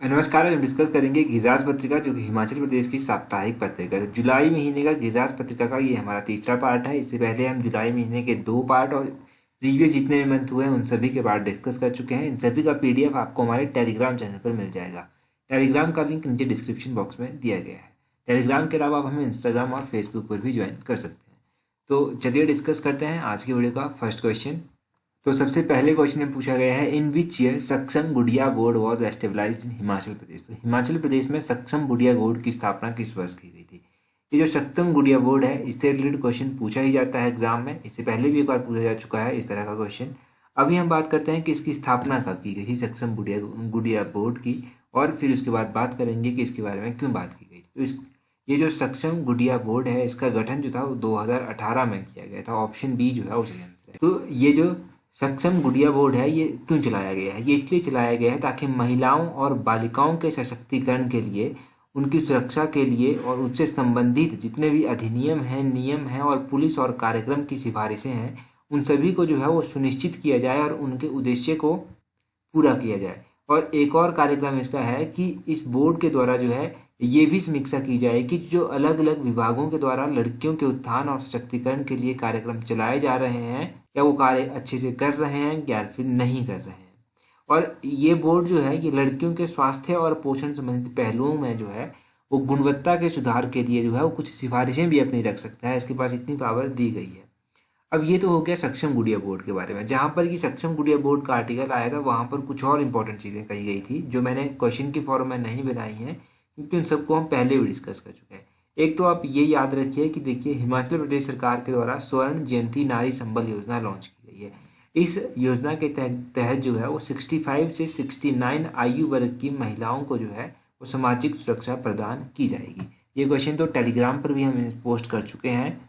नमस्कार। आज हम डिस्कस करेंगे गिरिराज पत्रिका जो कि हिमाचल प्रदेश की साप्ताहिक पत्रिका है। तो जुलाई महीने का गिरिराज पत्रिका का ये हमारा तीसरा पार्ट है। इससे पहले हम जुलाई महीने के 2 पार्ट और प्रीवियस जितने भी मंथ हुए हैं उन सभी के पार्ट डिस्कस कर चुके हैं। इन सभी का पीडीएफ आपको हमारे टेलीग्राम चैनल पर मिल जाएगा। टेलीग्राम का लिंक नीचे डिस्क्रिप्शन बॉक्स में दिया गया है। टेलीग्राम के अलावा आप हमें इंस्टाग्राम और फेसबुक पर भी ज्वाइन कर सकते हैं। तो चलिए डिस्कस करते हैं आज की वीडियो का फर्स्ट क्वेश्चन। तो सबसे पहले क्वेश्चन में पूछा गया है, इन विच ईयर सक्षम गुड़िया बोर्ड वॉज एस्टेब्लाइज्ड इन हिमाचल प्रदेश। तो हिमाचल प्रदेश में सक्षम गुड़िया बोर्ड की स्थापना किस वर्ष की गई थी। ये जो सक्षम गुड़िया बोर्ड है इससे रिलेटेड क्वेश्चन पूछा ही जाता है एग्जाम में। इससे पहले भी एक बार पूछा जा चुका है इस तरह का क्वेश्चन। अभी हम बात करते हैं कि इसकी स्थापना कब की गई थी सक्षम गुड़िया बोर्ड की, और फिर उसके बाद बात करेंगे कि इसके बारे में क्यों बात की गई। तो ये जो सक्षम गुड़िया बोर्ड है इसका गठन जो था वो 2018 में किया गया था। ऑप्शन बी जो है वो सही आंसर है। तो ये जो सक्षम गुड़िया बोर्ड है ये क्यों चलाया गया है, ये इसलिए चलाया गया है ताकि महिलाओं और बालिकाओं के सशक्तिकरण के लिए, उनकी सुरक्षा के लिए और उससे संबंधित जितने भी अधिनियम हैं, नियम हैं और पुलिस और कार्यक्रम की सिफारिशें हैं उन सभी को जो है वो सुनिश्चित किया जाए और उनके उद्देश्य को पूरा किया जाए। और एक और कार्यक्रम इसका है कि इस बोर्ड के द्वारा जो है ये भी समीक्षा की जाए कि जो अलग अलग विभागों के द्वारा लड़कियों के उत्थान और सशक्तिकरण के लिए कार्यक्रम चलाए जा रहे हैं, क्या वो कार्य अच्छे से कर रहे हैं या फिर नहीं कर रहे हैं। और ये बोर्ड जो है ये लड़कियों के स्वास्थ्य और पोषण संबंधित पहलुओं में जो है वो गुणवत्ता के सुधार के लिए जो है वो कुछ सिफारिशें भी अपनी रख सकता है। इसके पास इतनी पावर दी गई है। अब ये तो हो गया सक्षम गुड़िया बोर्ड के बारे में। जहाँ पर कि सक्षम गुड़िया बोर्ड का आर्टिकल आया था वहाँ पर कुछ और इंपॉर्टेंट चीज़ें कही गई थी जो मैंने क्वेश्चन की फॉर्म में नहीं बनाई हैं क्योंकि उन सबको हम पहले भी डिस्कस कर चुके हैं। एक तो आप ये याद रखिए कि देखिए हिमाचल प्रदेश सरकार के द्वारा स्वर्ण जयंती नारी संबल योजना लॉन्च की गई है। इस योजना के तहत जो है वो 65 से 69 आयु वर्ग की महिलाओं को जो है वो सामाजिक सुरक्षा प्रदान की जाएगी। ये क्वेश्चन तो टेलीग्राम पर भी हम पोस्ट कर चुके हैं,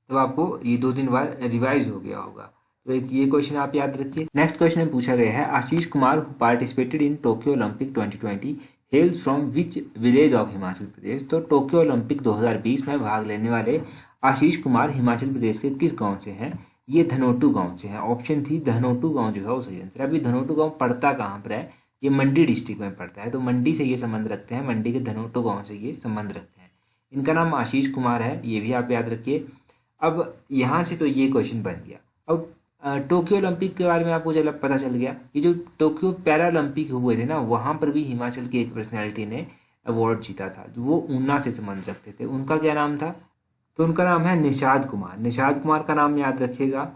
तो आपको ये 2-3 बार रिवाइज हो गया होगा। तो एक ये क्वेश्चन आप याद रखिए। नेक्स्ट क्वेश्चन में पूछा गया है, Ashish Kumar participated in Tokyo Olympic 2020 hails from which village of Himachal Pradesh. तो टोक्यो ओलंपिक 2020 में भाग लेने वाले आशीष कुमार हिमाचल प्रदेश के किस गांव से हैं। ये धनोटू गांव से हैं। ऑप्शन थी धनोटू गांव जो है वो सही आंसर है। अभी धनोटू गांव पड़ता कहाँ पर है, ये मंडी डिस्ट्रिक्ट में पड़ता है। तो मंडी से ये संबंध रखते हैं, मंडी के धनोटू गाँव से ये संबंध रखते हैं। इनका नाम आशीष कुमार है, ये भी आप याद रखिए। अब यहाँ से तो ये क्वेश्चन बन गया। अब टोक्यो ओलंपिक के बारे में आपको जब पता चल गया, ये जो टोक्यो पैरा ओलंपिक हुए थे ना वहाँ पर भी हिमाचल की एक पर्सनैलिटी ने अवार्ड जीता था। वो ऊना से संबंध रखते थे। उनका क्या नाम था, तो उनका नाम है निषाद कुमार। निषाद कुमार का नाम याद रखिएगा।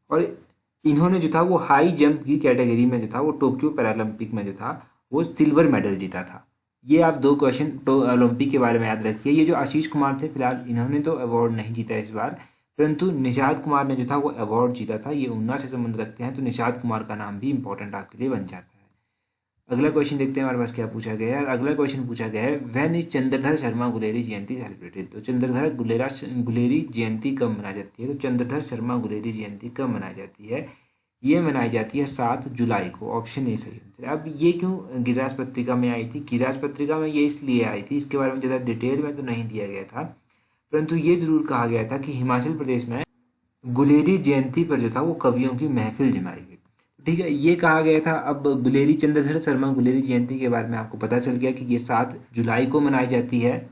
और इन्होंने जो था वो हाई जंप की कैटेगरी में जो था वो टोक्यो पैरालंपिक में जो था वो सिल्वर मेडल जीता था। ये आप 2 क्वेश्चन ओलंपिक के बारे में याद रखिए। ये जो आशीष कुमार थे फिलहाल इन्होंने तो अवार्ड नहीं जीता इस बार, परंतु निषाद कुमार ने जो था वो अवार्ड जीता था। ये ऊना से संबंध रखते हैं तो निषाद कुमार का नाम भी इंपॉर्टेंट आपके लिए बन जाता है। अगला क्वेश्चन देखते हैं हमारे पास क्या पूछा गया है। अगला क्वेश्चन पूछा गया है, when is Chandradhar Sharma Guleri Jayanti celebrated. तो चंद्रधर गुलेरी जयंती कब मनाई जाती है। तो चंद्रधर शर्मा गुलेरी जयंती कब मनाई जाती है, ये मनाई जाती है 7 जुलाई को। ऑप्शन ए सही आंसर है। अब ये क्यों गिरिराज पत्रिका में आई थी, गिरिराज पत्रिका में ये इसलिए आई थी, इसके बारे में ज़्यादा डिटेल में तो नहीं दिया गया था, परंतु ये जरूर कहा गया था कि हिमाचल प्रदेश में गुलेरी जयंती पर जो था वो कवियों की महफिल जमाई गई। ठीक है, ये कहा गया था। अब गुलेरी चंद्रधर शर्मा गुलेरी जयंती के बारे में आपको पता चल गया कि ये 7 जुलाई को मनाई जाती है।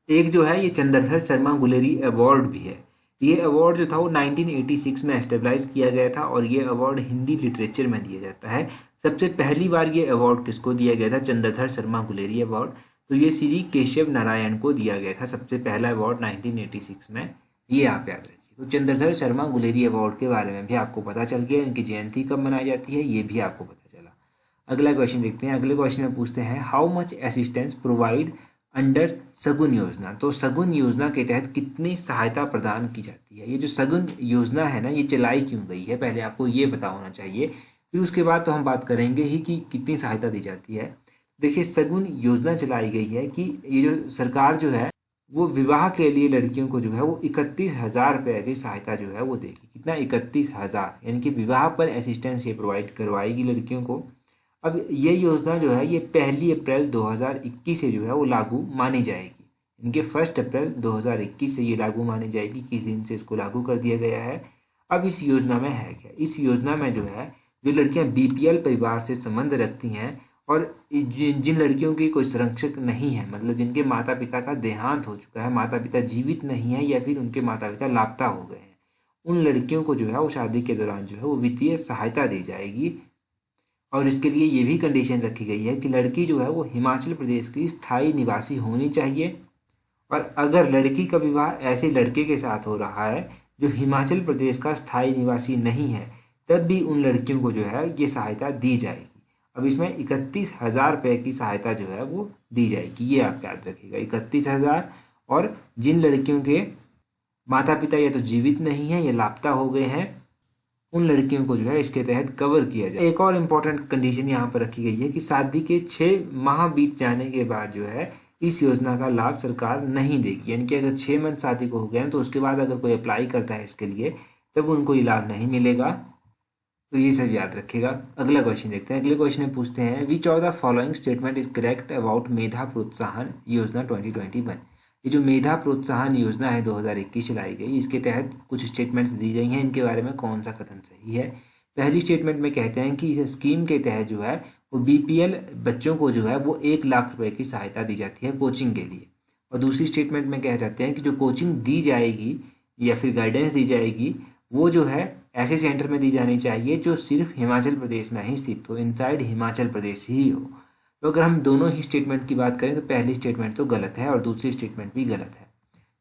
एक जो है ये चंद्रधर शर्मा गुलेरी अवार्ड भी है। ये अवार्ड जो था वो 1986 में एस्टेब्लाइज किया गया था और ये अवार्ड हिंदी लिटरेचर में दिया जाता है। सबसे पहली बार ये अवार्ड किसको दिया गया था, चंद्रधर शर्मा गुलेरी अवार्ड। तो ये श्री केशव नारायण को दिया गया था सबसे पहला अवार्ड 1986 में। ये आप याद रखिए। तो चंद्रधर शर्मा गुलेरी अवार्ड के बारे में भी आपको पता चल गया। इनकी जयंती कब मनाई जाती है ये भी आपको पता चला। अगला क्वेश्चन देखते हैं। अगले क्वेश्चन में पूछते हैं, how much assistance provide under सगुन योजना। तो सगुन योजना के तहत कितनी सहायता प्रदान की जाती है। ये जो सगुन योजना है ना ये चलाई क्यों गई है, पहले आपको ये पता होना चाहिए, फिर उसके बाद तो हम बात करेंगे ही कि कितनी सहायता दी जाती है। देखिए सगुन योजना चलाई गई है कि ये जो सरकार जो है वो विवाह के लिए लड़कियों को जो है वो 31,000 रुपये की सहायता जो है वो देगी। कितना, 31,000, यानी कि विवाह पर असिस्टेंस ये प्रोवाइड करवाएगी लड़कियों को। अब ये योजना जो है ये 1 अप्रैल 2021 से जो है वो लागू मानी जाएगी। इनके 1 अप्रैल 2021 से ये लागू मानी जाएगी। किस दिन से इसको लागू कर दिया गया है। अब इस योजना में है क्या, इस योजना में जो है जो लड़कियां बीपीएल परिवार से संबंध रखती हैं और जिन लड़कियों की कोई संरक्षक नहीं है, मतलब जिनके माता पिता का देहांत हो चुका है, माता पिता जीवित नहीं है या फिर उनके माता पिता लापता हो गए हैं, उन लड़कियों को जो है वो शादी के दौरान जो है वो वित्तीय सहायता दी जाएगी। और इसके लिए ये भी कंडीशन रखी गई है कि लड़की जो है वो हिमाचल प्रदेश की स्थायी निवासी होनी चाहिए। और अगर लड़की का विवाह ऐसे लड़के के साथ हो रहा है जो हिमाचल प्रदेश का स्थायी निवासी नहीं है, तब भी उन लड़कियों को जो है ये सहायता दी जाएगी। अब इसमें 31,000 रुपये की सहायता जो है वो दी जाएगी, ये आप याद रखिएगा, 31,000। और जिन लड़कियों के माता पिता या तो जीवित नहीं है या लापता हो गए हैं, उन लड़कियों को जो है इसके तहत कवर किया जाए। एक और इम्पोर्टेंट कंडीशन यहाँ पर रखी गई है कि शादी के 6 माह बीत जाने के बाद जो है इस योजना का लाभ सरकार नहीं देगी। यानी कि अगर 6 मंथ शादी को हो गए हैं तो उसके बाद अगर कोई अप्लाई करता है इसके लिए, तब उनको ये लाभ नहीं मिलेगा। तो ये सब याद रखिएगा। अगला क्वेश्चन देखते हैं। अगले क्वेश्चन में पूछते हैं, which of the following statement is correct about Medha Protsahan Yojana 2021। ये जो मेधा प्रोत्साहन योजना है 2021 चलाई गई, इसके तहत कुछ स्टेटमेंट्स दी गई हैं, इनके बारे में कौन सा कथन सही है। पहली स्टेटमेंट में कहते हैं कि इस स्कीम के तहत जो है वो बीपीएल बच्चों को जो है वो 1 लाख रुपए की सहायता दी जाती है कोचिंग के लिए। और दूसरी स्टेटमेंट में कह जाते हैं कि जो कोचिंग दी जाएगी या फिर गाइडेंस दी जाएगी, वो जो है ऐसे सेंटर में दी जानी चाहिए जो सिर्फ हिमाचल प्रदेश में ही स्थित हो, इनसाइड हिमाचल प्रदेश ही हो। तो अगर हम दोनों ही स्टेटमेंट की बात करें तो पहली स्टेटमेंट तो गलत है और दूसरी स्टेटमेंट भी गलत है।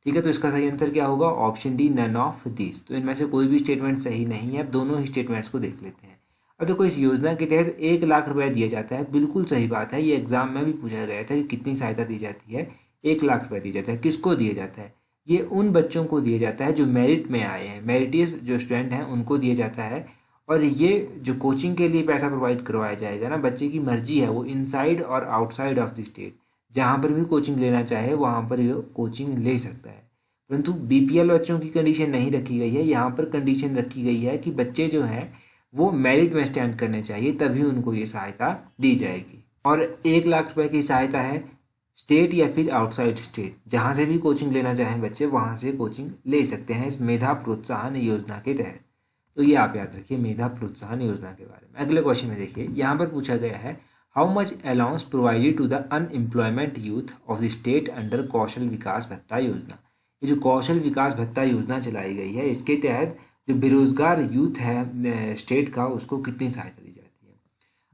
ठीक है, तो इसका सही आंसर क्या होगा? Option D, none of this. तो इनमें से कोई भी स्टेटमेंट सही नहीं है। अब दोनों ही स्टेटमेंट्स को देख लेते हैं। अब देखो, इस योजना के तहत 1 लाख रुपए दिया जाता है, बिल्कुल सही बात है। ये एग्जाम में भी पूछा गया था कि कितनी सहायता दी जाती है। 1 लाख रुपए दिया जाता है। किसको दिया जाता है? ये उन बच्चों को दिया जाता है जो मेरिट में आए हैं, मेरिटियस जो स्टूडेंट हैं उनको दिया जाता है। और ये जो कोचिंग के लिए पैसा प्रोवाइड करवाया जाएगा ना, बच्चे की मर्जी है, वो इनसाइड और आउटसाइड ऑफ द स्टेट जहाँ पर भी कोचिंग लेना चाहे वहाँ पर ये कोचिंग ले सकता है। परंतु बीपीएल बच्चों की कंडीशन नहीं रखी गई है। यहाँ पर कंडीशन रखी गई है कि बच्चे जो हैं वो मेरिट में स्टैंड करने चाहिए, तभी उनको ये सहायता दी जाएगी। और 1 लाख रुपए की सहायता है स्टेट या फिर आउटसाइड स्टेट, जहाँ से भी कोचिंग लेना चाहें बच्चे वहाँ से कोचिंग ले सकते हैं इस मेधा प्रोत्साहन योजना के तहत। तो ये आप याद रखिए मेधा प्रोत्साहन योजना के बारे में। अगले क्वेश्चन में देखिए, यहाँ पर पूछा गया है, how much allowance provided to the unemployment youth of the state under Kaushal Vikas Bhatta Yojana. ये जो कौशल विकास भत्ता योजना चलाई गई है, इसके तहत जो बेरोजगार यूथ है स्टेट का, उसको कितनी सहायता दी जाती है।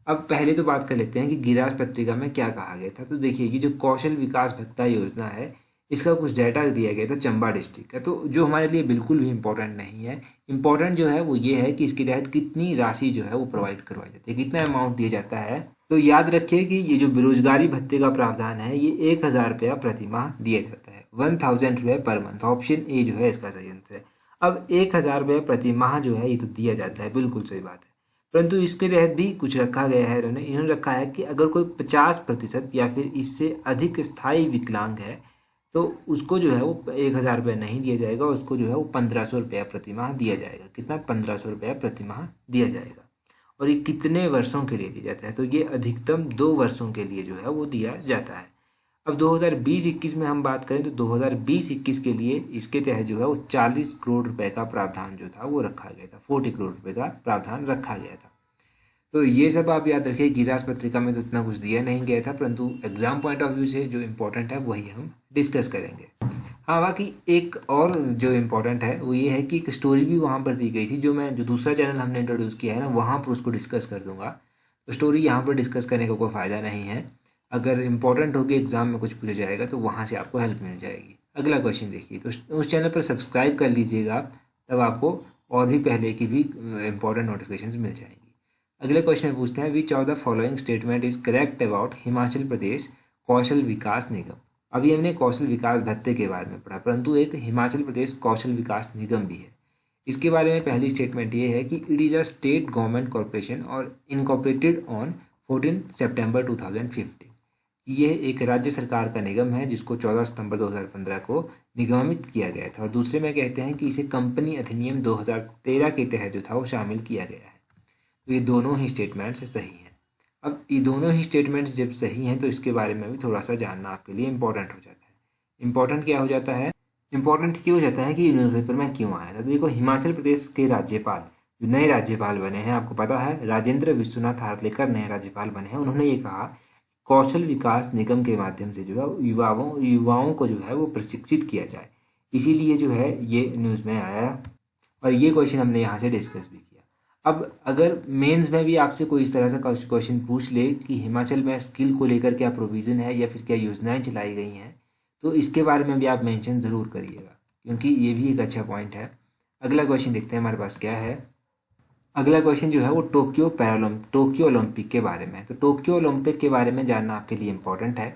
अब पहले तो बात कर लेते हैं कि गिरास पत्रिका में क्या कहा गया था। तो देखिए, ये जो कौशल विकास भत्ता योजना है, इसका कुछ डाटा दिया गया था चंबा डिस्ट्रिक्ट का, तो जो हमारे लिए बिल्कुल भी इम्पोर्टेंट नहीं है। इम्पोर्टेंट जो है वो ये है कि इसके तहत कितनी राशि जो है वो प्रोवाइड करवाई जाती है, कितना अमाउंट दिया जाता है। तो याद रखिए कि ये जो बेरोजगारी भत्ते का प्रावधान है, ये 1,000 रुपया प्रति माह दिया जाता है, 1,000 रुपये पर मंथ। ऑप्शन ए जो है इसका सही आंसर है। अब 1,000 रुपये प्रति माह जो है ये तो दिया जाता है, बिल्कुल सही बात है। परंतु इसके तहत भी कुछ रखा गया है, इन्होंने रखा है कि अगर कोई 50% या फिर इससे अधिक स्थायी विकलांग है तो उसको जो है वो 1,000 रुपये नहीं दिया जाएगा, उसको जो है वो 1,500 रुपया प्रति माह दिया जाएगा। कितना? 1,500 रुपया प्रति माह दिया जाएगा। और ये कितने वर्षों के लिए दिया जाता है? तो ये अधिकतम 2 वर्षों के लिए जो है वो दिया जाता है। अब 2020-21 में हम बात करें तो 2020-21 के लिए इसके तहत जो है वो 40 करोड़ रुपए का प्रावधान जो था वो रखा गया था, 40 करोड़ रुपए का प्रावधान रखा गया था। तो ये सब आप याद रखिए। गिरास पत्रिका में तो इतना कुछ दिया नहीं गया था, परंतु एग्जाम पॉइंट ऑफ व्यू से जो इम्पोर्टेंट है वही हम डिस्कस करेंगे। हाँ, बाकी एक और जो इम्पोर्टेंट है वो ये है कि एक स्टोरी भी वहाँ पर दी गई थी, जो दूसरा चैनल हमने इंट्रोड्यूस किया है ना, वहाँ पर उसको डिस्कस कर दूंगा। तो स्टोरी यहाँ पर डिस्कस करने का कोई फ़ायदा नहीं है। अगर इम्पोर्टेंट होगी, एग्जाम में कुछ पूछा जाएगा तो वहाँ से आपको हेल्प मिल जाएगी। अगला क्वेश्चन देखिए, तो उस चैनल पर सब्सक्राइब कर लीजिएगा, तब आपको और भी पहले की भी इम्पोर्टेंट नोटिफिकेशंस मिल जाएंगी। अगले क्वेश्चन में पूछते हैं, which of the following statement is correct about Himachal Pradesh Kaushal Vikas Nigam. अभी हमने कौशल विकास भत्ते के बारे में पढ़ा, परंतु एक हिमाचल प्रदेश कौशल विकास निगम भी है। इसके बारे में पहली स्टेटमेंट ये है कि it is a state government corporation और इनकॉर्पोरेटेड ऑन 14 सितंबर 2015। यह एक राज्य सरकार का निगम है जिसको 14 सितंबर 2015 को निगमित किया गया था। और दूसरे में कहते हैं कि इसे कंपनी अधिनियम 2013 के तहत जो था वो शामिल किया गया है। तो ये दोनों ही स्टेटमेंट्स सही हैं। अब ये दोनों ही स्टेटमेंट्स जब सही हैं तो इसके बारे में भी थोड़ा सा जानना आपके लिए इम्पोर्टेंट हो जाता है। इम्पोर्टेंट क्या हो जाता है? इम्पोर्टेंट क्यों हो जाता है कि न्यूज़पेपर में क्यों आया था। तो देखो, हिमाचल प्रदेश के राज्यपाल जो नए राज्यपाल बने हैं, आपको पता है राजेंद्र विश्वनाथ हार्लेकर नए राज्यपाल बने हैं, उन्होंने ये कहा कौशल विकास निगम के माध्यम से जो है युवाओं को जो है वो प्रशिक्षित किया जाए। इसीलिए जो है ये न्यूज़ में आया और ये क्वेश्चन हमने यहाँ से डिस्कस भी किया। अब अगर मेंस में भी आपसे कोई इस तरह से क्वेश्चन पूछ ले कि हिमाचल में स्किल को लेकर क्या प्रोविज़न है या फिर क्या योजनाएं चलाई गई हैं, तो इसके बारे में भी आप मेंशन ज़रूर करिएगा, क्योंकि ये भी एक अच्छा पॉइंट है। अगला क्वेश्चन देखते हैं हमारे पास क्या है। अगला क्वेश्चन जो है वो टोक्यो ओलंपिक के बारे में। तो टोक्यो ओलंपिक के बारे में जानना आपके लिए इम्पोर्टेंट है।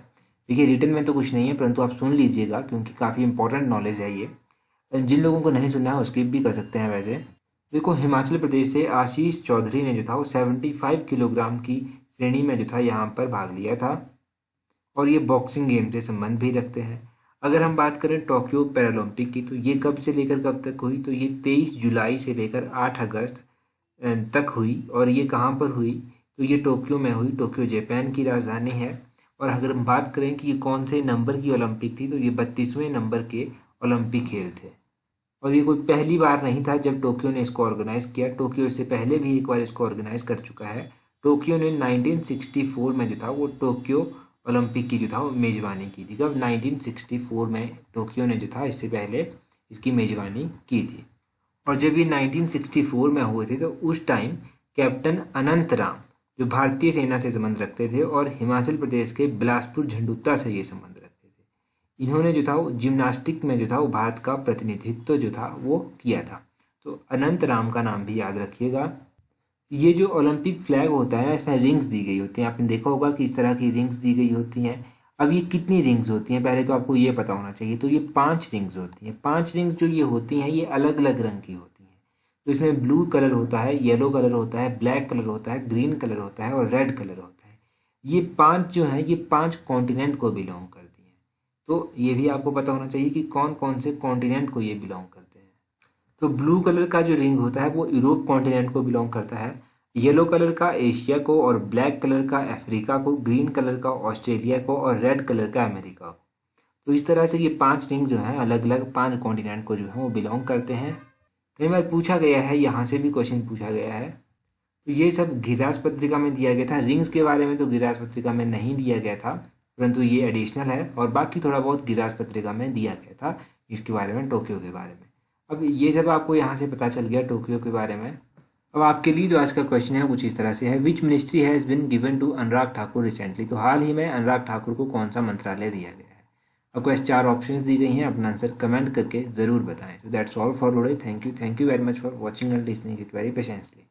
देखिए रिटन में तो कुछ नहीं है, परंतु आप सुन लीजिएगा क्योंकि काफ़ी इंपॉर्टेंट नॉलेज है ये। जिन लोगों को नहीं सुनना है वो स्किप भी कर सकते हैं। वैसे देखो हिमाचल प्रदेश से आशीष चौधरी ने जो था वो 75 किलोग्राम की श्रेणी में जो था यहाँ पर भाग लिया था और ये बॉक्सिंग गेम से संबंध भी रखते हैं। अगर हम बात करें टोक्यो पैरालंपिक की, तो ये कब से लेकर कब तक हुई, तो ये 23 जुलाई से लेकर 8 अगस्त तक हुई। और ये कहाँ पर हुई, तो ये टोक्यो में हुई। टोक्यो जापान की राजधानी है। और अगर हम बात करें कि ये कौन से नंबर की ओलंपिक थी, तो ये 32वें नंबर के ओलंपिक खेल थे। और ये कोई पहली बार नहीं था जब टोक्यो ने इसको ऑर्गेनाइज किया। टोक्यो इससे पहले भी एक बार इसको ऑर्गेनाइज कर चुका है। टोक्यो ने 1964 में जो था वो टोक्यो ओलंपिक की जो था वो मेज़बानी की थी। कब, 1964 में टोक्यो ने जो था इससे पहले इसकी मेज़बानी की थी। और जब ये 1964 में हुए थे तो उस टाइम कैप्टन अनंत राम जो भारतीय सेना से संबंध रखते थे और हिमाचल प्रदेश के बिलासपुर झंडुत्ता से ये संबंध रखते थे, इन्होंने जो था वो जिम्नास्टिक में जो था वो भारत का प्रतिनिधित्व जो था वो किया था। तो अनंत राम का नाम भी याद रखिएगा। ये जो ओलंपिक फ्लैग होता है ना, इसमें रिंग्स दी गई होती हैं। आपने देखा होगा कि इस तरह की रिंग्स दी गई होती हैं। अब ये कितनी रिंग्स होती हैं, पहले तो आपको ये पता होना चाहिए। तो ये 5 रिंग्स होती हैं। 5 रिंग्स जो ये होती हैं ये अलग अलग रंग की होती हैं। तो इसमें ब्लू कलर होता है, येलो कलर होता है, ब्लैक कलर होता है, ग्रीन कलर होता है और रेड कलर होता है। ये 5 जो हैं ये 5 कॉन्टिनेंट को बिलोंग करती हैं। तो ये भी आपको पता होना चाहिए कि कौन कौन से कॉन्टिनेंट को ये बिलोंग करते हैं। तो ब्लू कलर का जो रिंग होता है वो यूरोप कॉन्टिनेंट को बिलोंग करता है, येलो कलर का एशिया को और ब्लैक कलर का अफ्रीका को, ग्रीन कलर का ऑस्ट्रेलिया को और रेड कलर का अमेरिका को। तो इस तरह से ये 5 रिंग जो हैं अलग अलग 5 कॉन्टिनेंट को जो है वो बिलोंग करते हैं। कई बार पूछा गया है, यहाँ से भी क्वेश्चन पूछा गया है। तो ये सब गिरास पत्रिका में दिया गया था। रिंग्स के बारे में तो गिरास पत्रिका में नहीं दिया गया था, परंतु ये एडिशनल है और बाकी थोड़ा बहुत गिरास पत्रिका में दिया गया था इसके बारे में, टोक्यो के बारे में। अब ये सब आपको यहाँ से पता चल गया टोक्यो के बारे में। अब आपके लिए जो आज का क्वेश्चन है कुछ इस तरह से है, which ministry has been given to Anurag Thakur recently. तो हाल ही में अनुराग ठाकुर को कौन सा मंत्रालय दिया गया है। आपको ऐसे 4 ऑप्शंस दी गई हैं, अपना आंसर कमेंट करके ज़रूर बताएं। तो that's all for today. Thank you very much for watching and listening it very patiently.